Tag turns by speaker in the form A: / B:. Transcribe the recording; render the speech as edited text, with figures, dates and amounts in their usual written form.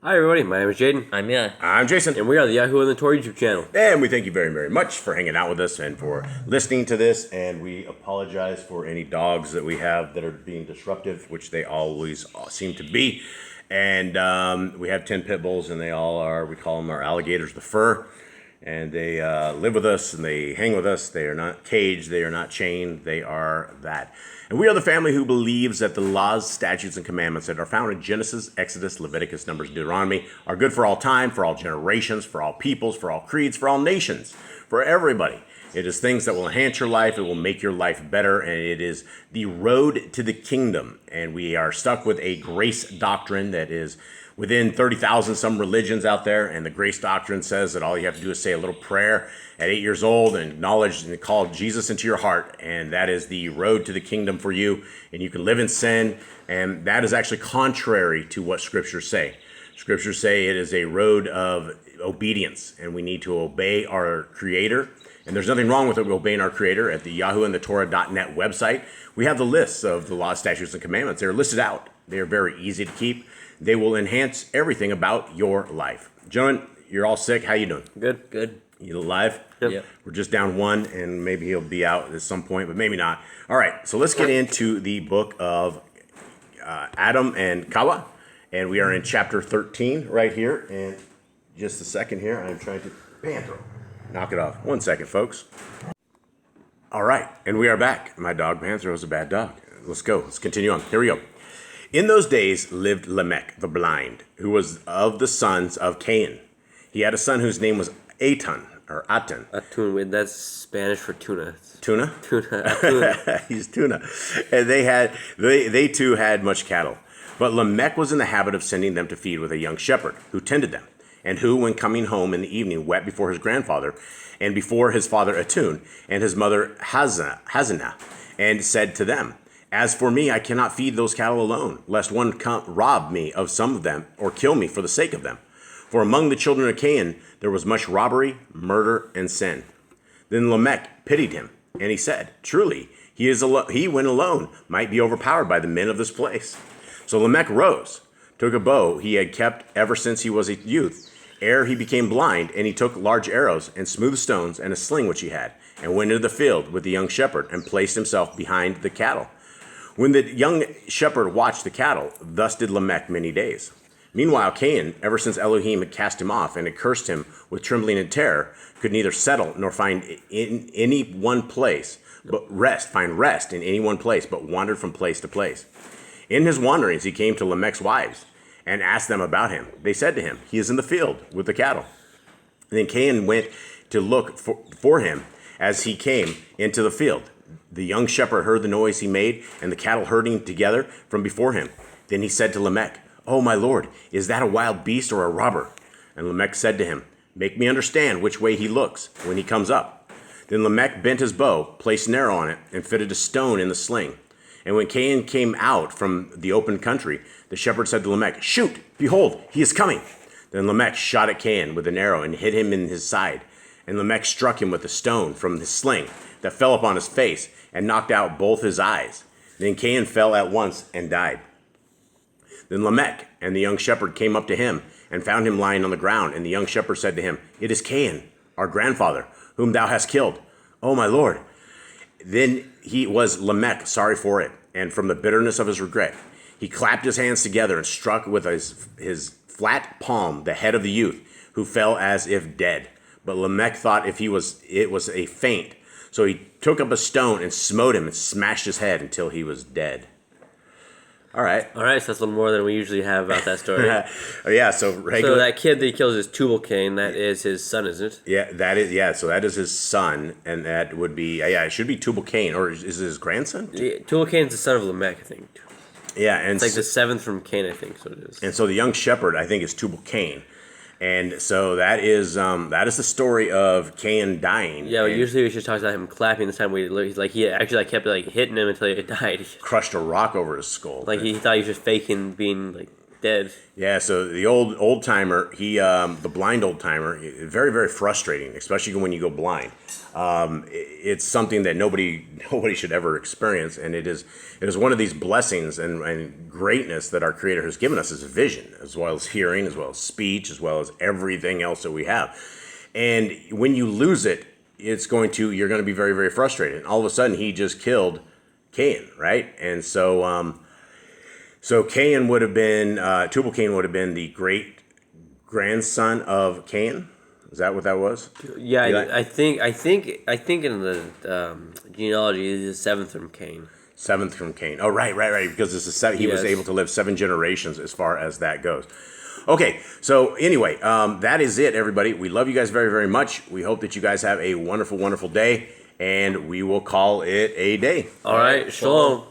A: Hi everybody, my name is Jaden.
B: I'm Jason.
A: And we are the YHWH and the Torah YouTube channel.
B: And we thank you very, very much for hanging out with us and for listening to this. And we apologize for any dogs that we have that are being disruptive, which they always seem to be. And we have 10 pit bulls, and they all are, we call them our alligators with fur. And they live with us, and they hang with us. They are not caged. They are not chained. They are that. And we are the family who believes that the laws, statutes, and commandments that are found in Genesis, Exodus, Leviticus, Numbers, Deuteronomy are good for all time, for all generations, for all peoples, for all creeds, for all nations, for everybody. It is things that will enhance your life. It will make your life better. And it is the road to the kingdom. And we are stuck with a grace doctrine that is within 30,000 some religions out there, and the grace doctrine says that all you have to do is say a little prayer at 8 years old and acknowledge and call Jesus into your heart, and that is the road to the kingdom for you, and you can live in sin, and that is actually contrary to what scriptures say. Scriptures say it is a road of obedience, and we need to obey our Creator, and there's nothing wrong with obeying our Creator. At the YHWHandtheTorah.net website, we have the lists of the laws, statutes, and commandments. They're listed out. They are very easy to keep. They will enhance everything about your life. Gentlemen, you're all sick. How you doing?
A: Good.
B: You alive?
A: Yep.
B: We're just down one, and maybe he'll be out at some point, but maybe not. All right, so let's get into the book of Aḍam and Ḥawwah, and we are in chapter 13 right here. And just a second here, I'm trying to Panther. Knock it off. 1 second, folks. All right, and we are back. My dog Panther was a bad dog. Let's go. Let's continue on. Here we go. In those days lived Lamech the blind, who was of the sons of Qayin. He had a son whose name was Aṭan, or Aten.
A: Atun, that's Spanish for tuna.
B: Tuna?
A: Tuna.
B: He's tuna. And they too had much cattle. But Lamech was in the habit of sending them to feed with a young shepherd, who tended them, and who, when coming home in the evening, wept before his grandfather, and before his father Atun, and his mother Hazanah, and said to them, "As for me, I cannot feed those cattle alone, lest one come rob me of some of them, or kill me for the sake of them. For among the children of Qayin there was much robbery, murder, and sin." Then Lamech pitied him, and he said, "Truly, he when alone might be overpowered by the men of this place." So Lamech rose, took a bow he had kept ever since he was a youth, ere he became blind, and he took large arrows and smooth stones and a sling which he had, and went into the field with the young shepherd, and placed himself behind the cattle. When the young shepherd watched the cattle, thus did Lamech many days. Meanwhile, Qayin, ever since Elohim had cast him off and had cursed him with trembling and terror, could neither settle nor find any one place, find rest in any one place, but wandered from place to place. In his wanderings, he came to Lamech's wives and asked them about him. They said to him, "He is in the field with the cattle." Then Qayin went to look for him as he came into the field. The young shepherd heard the noise he made, and the cattle herding together from before him. Then he said to Lamech, "Oh, my lord, is that a wild beast or a robber?" And Lamech said to him, "Make me understand which way he looks when he comes up." Then Lamech bent his bow, placed an arrow on it, and fitted a stone in the sling. And when Qayin came out from the open country, the shepherd said to Lamech, "Shoot! Behold, he is coming!" Then Lamech shot at Qayin with an arrow and hit him in his side. And Lamech struck him with a stone from his sling that fell upon his face and knocked out both his eyes. Then Qayin fell at once and died. Then Lamech and the young shepherd came up to him and found him lying on the ground. And the young shepherd said to him, "It is Qayin, our grandfather, whom thou hast killed. Oh, my lord." Then he was Lamech sorry for it, and from the bitterness of his regret, he clapped his hands together and struck with his flat palm the head of the youth, who fell as if dead. But Lamech thought it was a feint. So he took up a stone and smote him and smashed his head until he was dead. All right.
A: So that's a little more than we usually have about that story.
B: Yeah, so regular.
A: So that kid that he kills is Tubal-Cain. That is his son, isn't it?
B: Yeah, that is. Yeah, so that is his son, and that would be. It should be Tubal-Cain, or is it his grandson?
A: Tubal-Cain's the son of Lamech, I think.
B: Yeah, and
A: it's like the seventh from Cain, I think. So it is.
B: And so the young shepherd, I think, is Tubal-Cain. And so that is the story of Qayin dying.
A: Yeah, well, usually we should talk about him clapping. This time he actually kept hitting him until he died.
B: Crushed a rock over his skull.
A: He thought he was just faking being dead.
B: Yeah, so the old timer, the blind old timer, very, very frustrating, especially when you go blind. It's something that nobody should ever experience, and it is one of these blessings and greatness that our Creator has given us, is vision, as well as hearing, as well as speech, as well as everything else that we have. And when you lose it, you're going to be very, very frustrated. And all of a sudden, he just killed Qayin, right? And so Qayin would have been, Tubal Cain would have been the great grandson of Qayin. Is that what that was?
A: Yeah, I think in the genealogy it is seventh from Cain.
B: Seventh from Cain. Oh, right. Because he was able to live 7 generations as far as that goes. Okay, so anyway, that is it, everybody. We love you guys very, very much. We hope that you guys have a wonderful, wonderful day, and we will call it a day.
A: All right, Shalom.